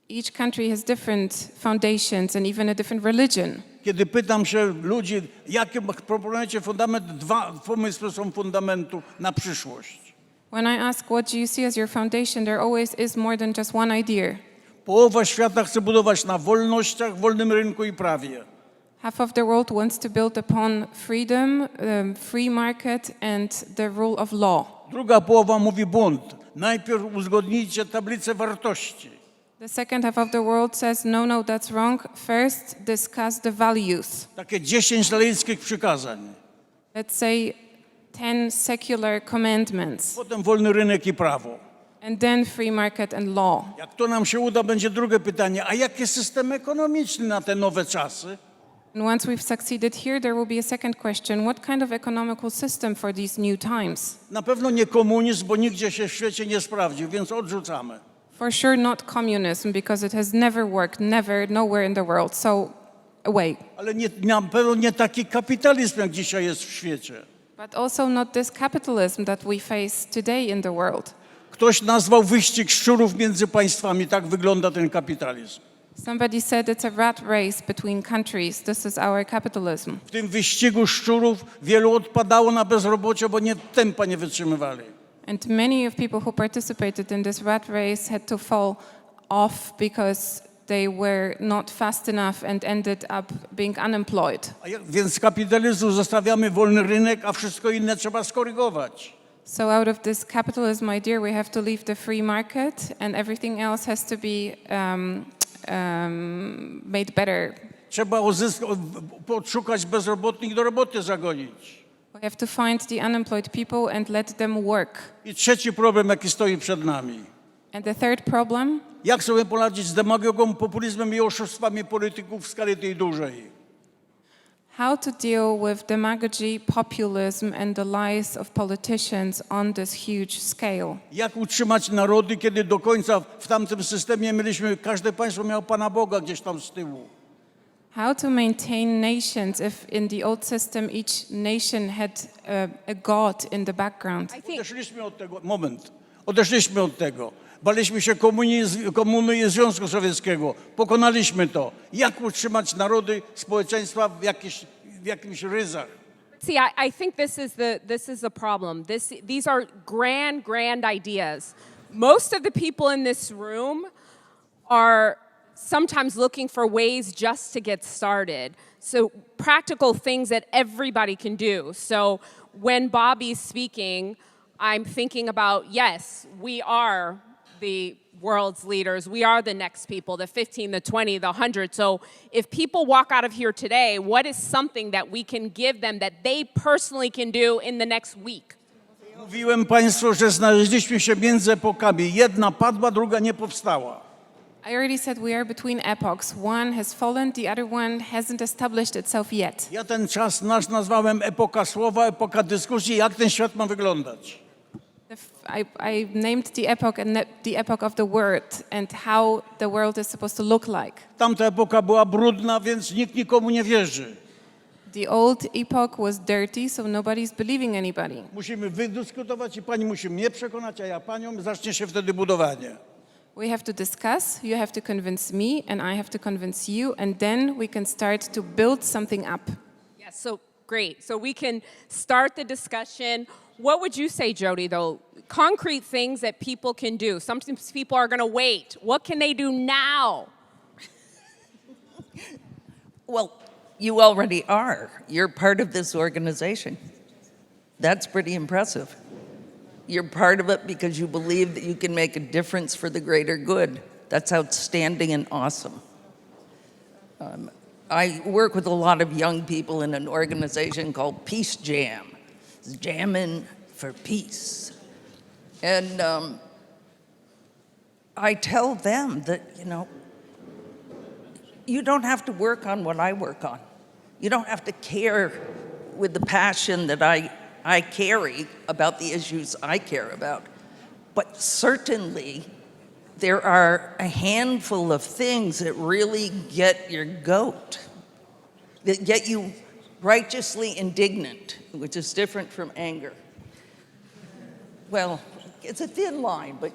Each country has different foundations and even a different religion. Kiedy pytam się ludzi, jakie proponujecie fundament, 2 pomysły są fundamentu na przyszłość. When I ask what do you see as your foundation, there always is more than just one idea. Połowa świata chce budować na wolnościach, wolnym rynku i prawie. Half of the world wants to build upon freedom, free market and the rule of law. Druga połowa mówi błąd. Najpierw uzgodnijcie tablicę wartości. The second half of the world says, no, that's wrong. First, discuss the values. Takie 10 laickich przykazań. Let's say 10 secular commandments, Potem wolny rynek i prawo. and then free market and law. Jak to nam się uda, będzie drugie pytanie. A jaki system ekonomiczny na te nowe czasy? And once we've succeeded here, there will be a second question. What kind of economical system for these new times? Na pewno nie komunizm, bo nigdzie się w świecie nie sprawdził, więc odrzucamy. For sure not communism, because it has never worked, nowhere in the world. So, away. Ale na pewno nie taki kapitalizm, jak dzisiaj jest w świecie. But also not this capitalism that we face today in the world. Ktoś nazwał wyścig szczurów między państwami. Tak wygląda ten kapitalizm. Somebody said it's a rat race between countries. This is our capitalism. W tym wyścigu szczurów wielu odpadało na bezrobocie, bo tempa nie wytrzymywali. And many of people who participated in this rat race had to fall off because they were not fast enough and ended up being unemployed. Więc z kapitalizmu zostawiamy wolny rynek, a wszystko inne trzeba skorygować. So out of this capitalism idea, we have to leave the free market and everything else has to be made better. Trzeba podszukać bezrobotnych i do roboty zagonić. We have to find the unemployed people and let them work. I trzeci problem, jaki stoi przed nami. And the third problem, Jak sobie poradzić z demagogią, populizmem i oszustwami polityków w skali tej dużej? how to deal with demagogy, populism and the lies of politicians on this huge scale. Jak utrzymać narody, kiedy do końca w tamtym systemie każde państwo miało Pana Boga gdzieś tam z tyłu? How to maintain nations if in the old system each nation had a god in the background. Odeszliśmy od tego, odeszliśmy od tego. Baliśmy się komuny i Związku Sowieckiego. Pokonaliśmy to. Jak utrzymać narody, społeczeństwa w jakimś ryzach? See, I think this is the problem. These are grand ideas. Most of the people in this room are sometimes looking for ways just to get started. So practical things that everybody can do. So when Bobby's speaking, I'm thinking about, yes, we are the world's leaders. We are the next people, the 15, the 20, the 100. So if people walk out of here today, what is something that we can give them that they personally can do in the next week? Mówiłem Państwu, że znaleźliśmy się między epokami. Jedna padła, druga nie powstała. I already said we are between epochs. One has fallen, the other one hasn't established itself yet. Ja ten czas nazwałem epoka słowa, epoka dyskusji. Jak ten świat ma wyglądać? I named the epoch and the epoch of the word and how the world is supposed to look like. Tamta epoka była brudna, więc nikt nikomu nie wierzy. The old epoch was dirty, so nobody's believing anybody. Musimy wydyskutować i pani musi mnie przekonać, a ja panią. Zacznie się wtedy budowanie. We have to discuss, you have to convince me, and I have to convince you, and then we can start to build something up. Yes, so great. So we can start the discussion. What would you say, Jody, though? Concrete things that people can do. Sometimes people are going to wait. What can they do now? Well, you already are. You're part of this organization. That's pretty impressive. You're part of it because you believe that you can make a difference for the greater good. That's outstanding and awesome. I work with a lot of young people in an organization called Peace Jam. It's jamming for peace. And I tell them that, you don't have to work on what I work on. You don't have to care with the passion that I carry about the issues I care about. But certainly, there are a handful of things that really get your goat, that get you righteously indignant, which is different from anger. Well, it's a thin line, but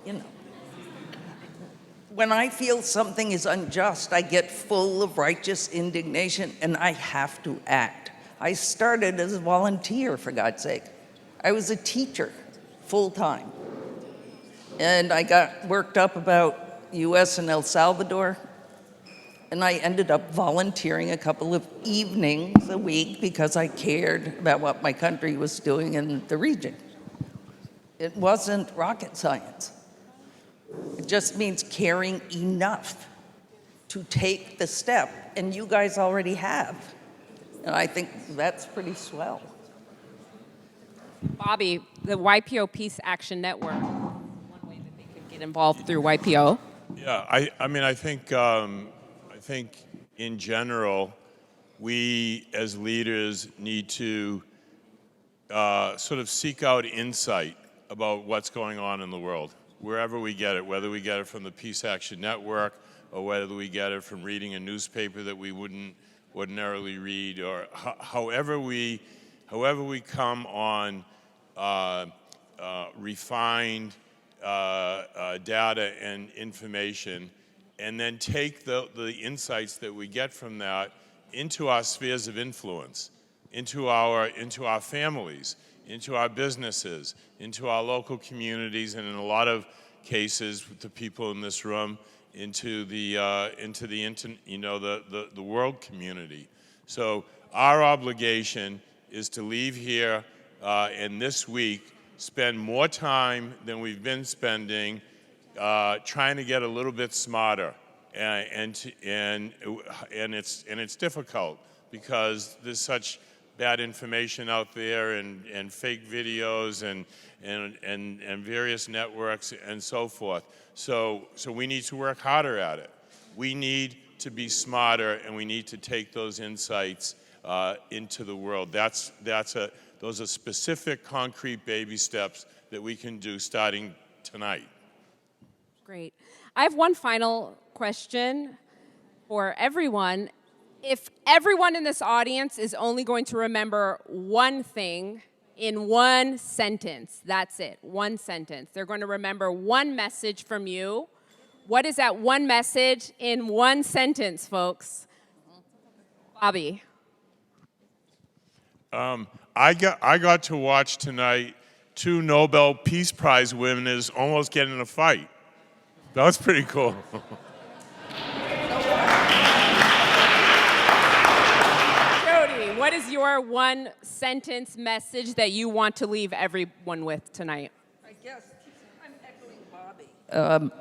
When I feel something is unjust, I get full of righteous indignation and I have to act. I started as a volunteer, for God's sake. I was a teacher, full-time. And I got worked up about US and El Salvador, and I ended up volunteering a couple of evenings a week because I cared about what my country was doing in the region. It wasn't rocket science. It just means caring enough to take the step, and you guys already have. And I think that's pretty swell. Bobby, the YPO Peace Action Network, one way that they could get involved through YPO. Yeah, I think in general, we as leaders need to sort of seek out insight about what's going on in the world, wherever we get it, whether we get it from the Peace Action Network or whether we get it from reading a newspaper that we wouldn't ordinarily read, or however we come on refined data and information, and then take the insights that we get from that into our spheres of influence, into our families, into our businesses, into our local communities, and in a lot of cases, with the people in this room, into the world community. So our obligation is to leave here and this week spend more time than we've been spending trying to get a little bit smarter, and it's difficult because there's such bad information out there, and fake videos, and various networks and so forth. So we need to work harder at it. We need to be smarter, and we need to take those insights into the world. Those are specific, concrete baby steps that we can do starting tonight. Great. I have one final question for everyone. If everyone in this audience is only going to remember one thing in one sentence, that's it, one sentence. They're going to remember one message from you. What is that one message in one sentence, folks? Bobby. I got to watch tonight 2 Nobel Peace Prize winners almost get in a fight. That was pretty cool. Jody, what is your one sentence message that you want to leave everyone with tonight? I guess I'm echoing Bobby.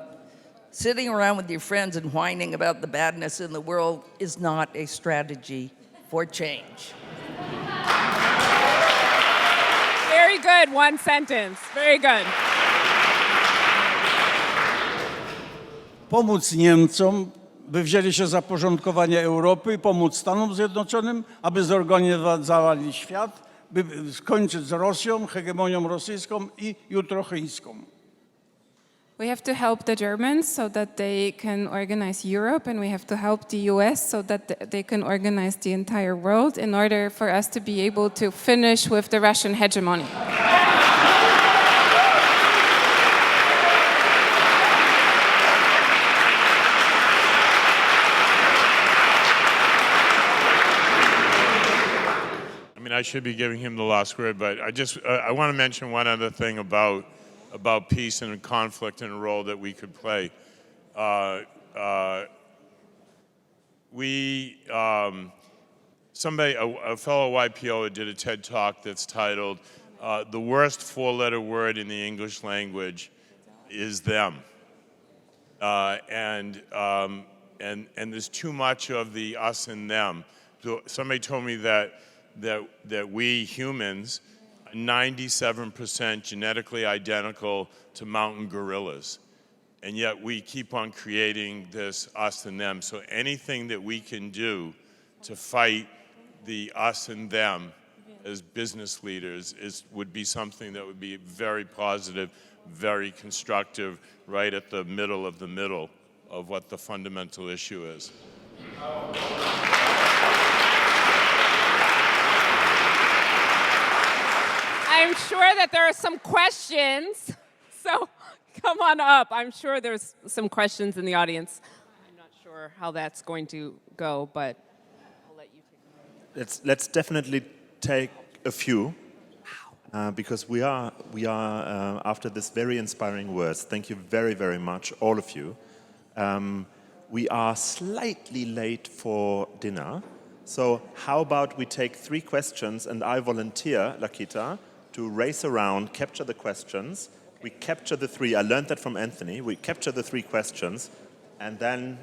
Sitting around with your friends and whining about the badness in the world is not a strategy for change. Very good, one sentence. Very good. Pomóc Niemcom, by wzięli się za porządkowanie Europy i pomóc Stanom Zjednoczonym, aby zorganizowali świat, by skończyć z Rosją, hegemonią rosyjską i jutro chińską. We have to help the Germans so that they can organize Europe, and we have to help the US so that they can organize the entire world in order for us to be able to finish with the Russian hegemony. I should be giving him the last word, but I want to mention one other thing about peace and conflict and a role that we could play. A fellow YPO did a TED Talk that's titled, "The worst 4-letter word in the English language is them." And there's too much of the us and them. So somebody told me that we humans are 97% genetically identical to mountain gorillas. And yet we keep on creating this us and them. So anything that we can do to fight the us and them as business leaders would be something that would be very positive, very constructive, right at the middle of what the fundamental issue is. I'm sure that there are some questions, so come on up. I'm sure there's some questions in the audience. I'm not sure how that's going to go, but I'll let you take it. Let's definitely take a few, because we are after this very inspiring words. Thank you very, very much, all of you. We are slightly late for dinner, so how about we take 3 questions and I volunteer, Lakita, to race around, capture the questions. We capture the 3. I learned that from Anthony. We capture the 3 questions, and then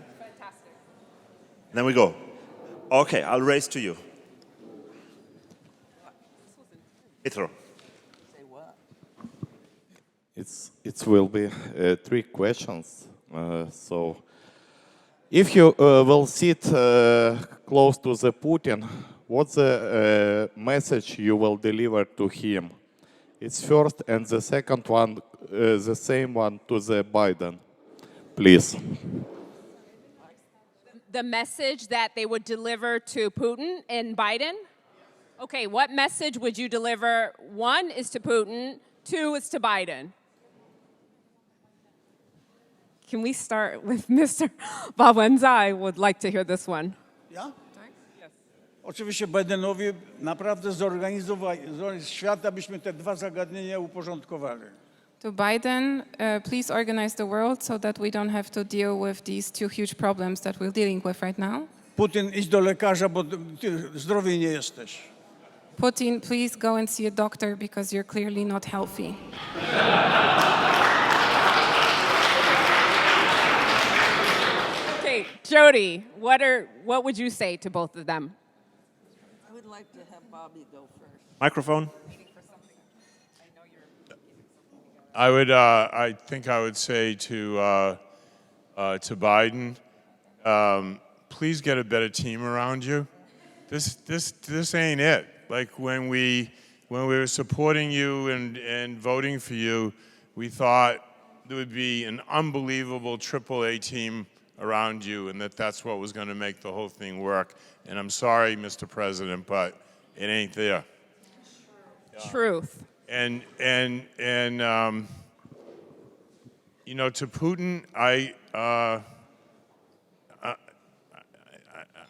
we go. Okay, I'll race to you. Petro. It will be 3 questions. So, if you will sit close to the Putin, what's the message you will deliver to him? It's first, and the second one, the same one to the Biden, please. The message that they would deliver to Putin and Biden? Okay, what message would you deliver? 1 is to Putin, 2 is to Biden. Can we start with Mr. Wałęsa? I would like to hear this one. Ja? Oczywiście Bidenowi naprawdę zorganizować świat, abyśmy te 2 zagadnienia uporządkowali. To Biden, please organize the world so that we don't have to deal with these 2 huge problems that we're dealing with right now. Putin, idź do lekarza, bo ty zdrowy nie jesteś. Putin, please go and see a doctor because you're clearly not healthy. Okay, Jody, what would you say to both of them? I would like to have Bobby go first. Microphone. I think I would say to Biden, please get a better team around you. This ain't it. Like when we were supporting you and voting for you, we thought there would be an unbelievable AAA team around you, and that's what was going to make the whole thing work. And I'm sorry, Mr. President, but it ain't there. Truth. And you know, to Putin,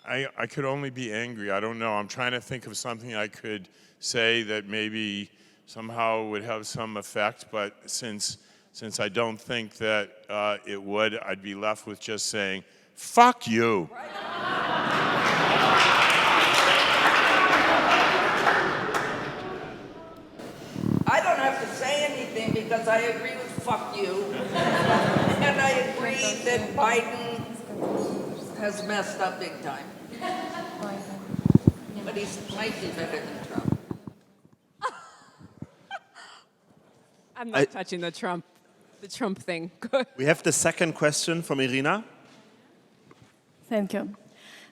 I could only be angry. I don't know. I'm trying to think of something I could say that maybe somehow would have some effect, but since I don't think that it would, I'd be left with just saying, fuck you. I don't have to say anything because I agree with fuck you. And I agree that Biden has messed up big time. But he might be better than Trump. I'm not touching the Trump thing. Good. We have the second question from Irina. Thank you.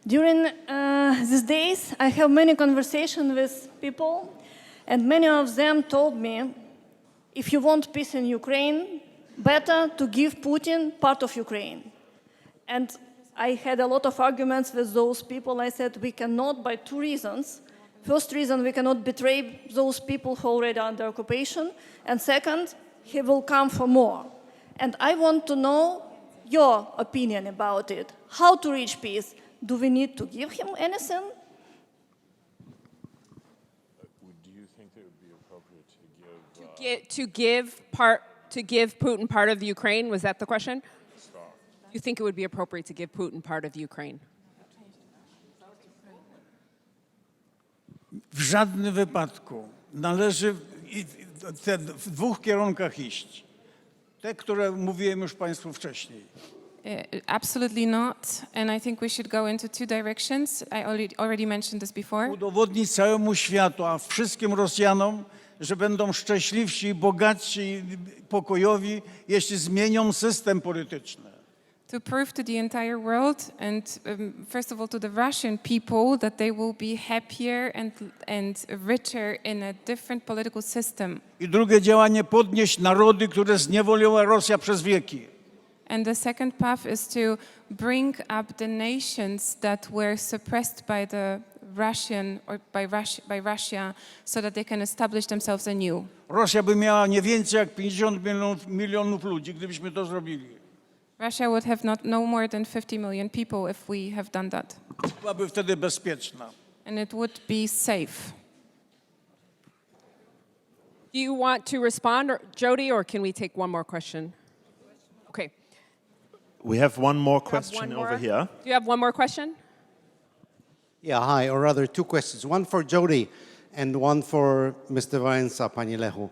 During these days, I have many conversations with people, and many of them told me, if you want peace in Ukraine, better to give Putin part of Ukraine. And I had a lot of arguments with those people. I said we cannot by 2 reasons. First reason, we cannot betray those people who are already under occupation. And second, he will come for more. And I want to know your opinion about it. How to reach peace? Do we need to give him anything? Do you think it would be appropriate to give Putin part of the Ukraine? Was that the question? You think it would be appropriate to give Putin part of Ukraine? W żadnym wypadku należy w 2 kierunkach iść. Te, które mówiłem już Państwu wcześniej. Absolutely not. And I think we should go into 2 directions. I already mentioned this before. Udowodnić całemu światu, a wszystkim Rosjanom, że będą szczęśliwsi, bogatsi, pokojowi, jeśli zmienią system polityczny. To prove to the entire world and first of all to the Russian people that they will be happier and richer in a different political system. I drugie działanie, podnieść narody, które zniewoliła Rosja przez wieki. And the second path is to bring up the nations that were suppressed by the Russian or by Russia so that they can establish themselves anew. Rosja by miała nie więcej jak 50 milionów ludzi, gdybyśmy to zrobili. Russia would have no more than 50 million people if we have done that. Byłaby wtedy bezpieczna. And it would be safe. Do you want to respond, Jody, or can we take one more question? Okay. We have one more Have question one more? over here. Do you have one more question? Yeah, hi, or rather two questions. One for Jody and one for Mr. Valensa Panilehu.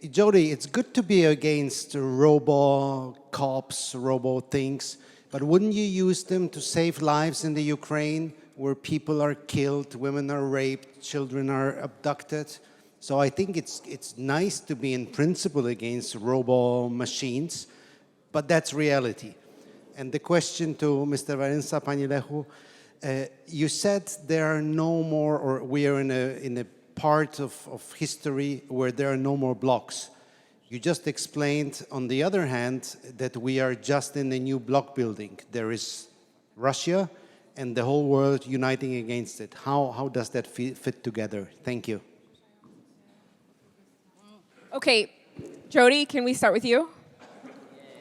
Jody, it's good to be against robo-cops, robo-things, but wouldn't you use them to save lives in the Ukraine where people are killed, women are raped, children are abducted? So I think it's nice to be in principle against robo-machines, but that's reality. And the question to Mr. Valensa Panilehu, you said there are no more, or we are in a part of history where there are no more blocks. You just explained, on the other hand, that we are just in a new block building. There is Russia and the whole world uniting against it. How does that fit together? Thank you. Okay, Jody, can we start with you?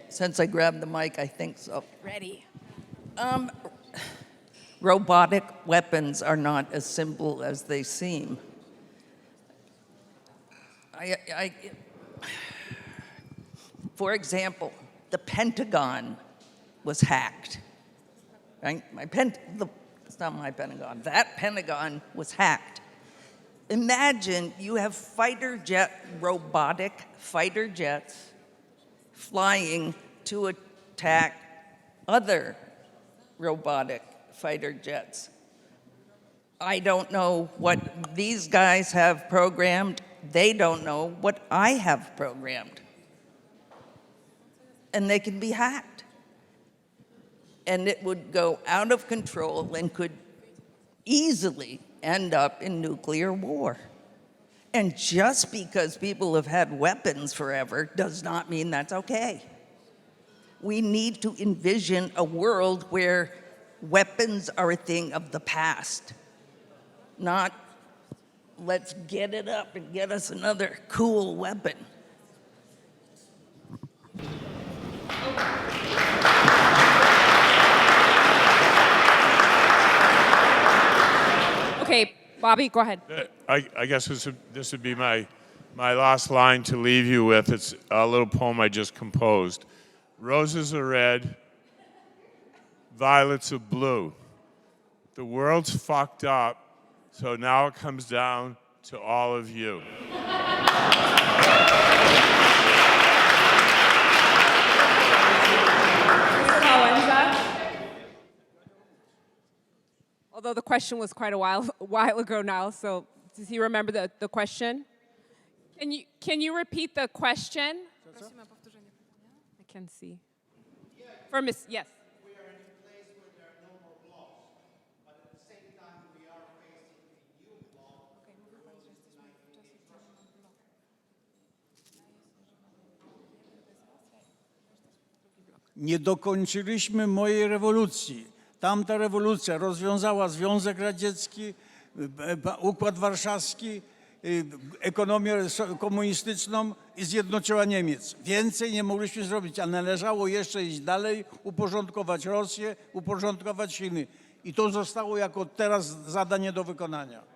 Since I grabbed the mic, I think so. Ready. Robotic weapons are not as simple as they seem. For example, the Pentagon was hacked. Right? It's not my Pentagon. That Pentagon was hacked. Imagine you have robotic fighter jets flying to attack other robotic fighter jets. I don't know what these guys have programmed. They don't know what I have programmed. And they can be hacked. And it would go out of control and could easily end up in nuclear war. And just because people have had weapons forever does not mean that's okay. We need to envision a world where weapons are a thing of the past, not let's get it up and get us another cool weapon. Okay, Bobby, go ahead. I guess this would be my last line to leave you with. It's a little poem I just composed. Roses are red, violets are blue. The world's fucked up, so now it comes down to all of you. Although the question was quite a while ago now, so does he remember the question? Can you repeat the question? I can see. For Miss, yes. We are in a place where there are no more blocks, but at the same time we are facing a new block. Nie dokończyliśmy mojej rewolucji. Tamta rewolucja rozwiązała Związek Radziecki, Układ Warszawski, ekonomię komunistyczną i zjednoczyła Niemiec. Więcej nie mogliśmy zrobić, a należało jeszcze iść dalej, uporządkować Rosję, uporządkować Chiny. I to zostało jako teraz zadanie do wykonania.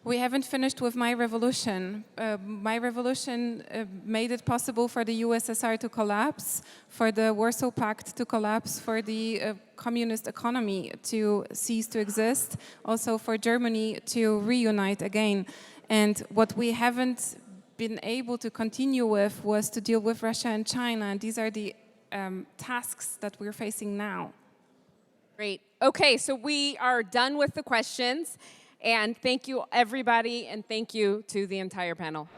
We haven't finished with my revolution. My revolution made it possible for the USSR to collapse, for the Warsaw Pact to collapse, for the communist economy to cease to exist, also for Germany to reunite again. And what we haven't been able to continue with was to deal with Russia and China. And these are the tasks that we're facing now. Great. Okay, so we are done with the questions. And thank you, everybody, and thank you to the entire panel.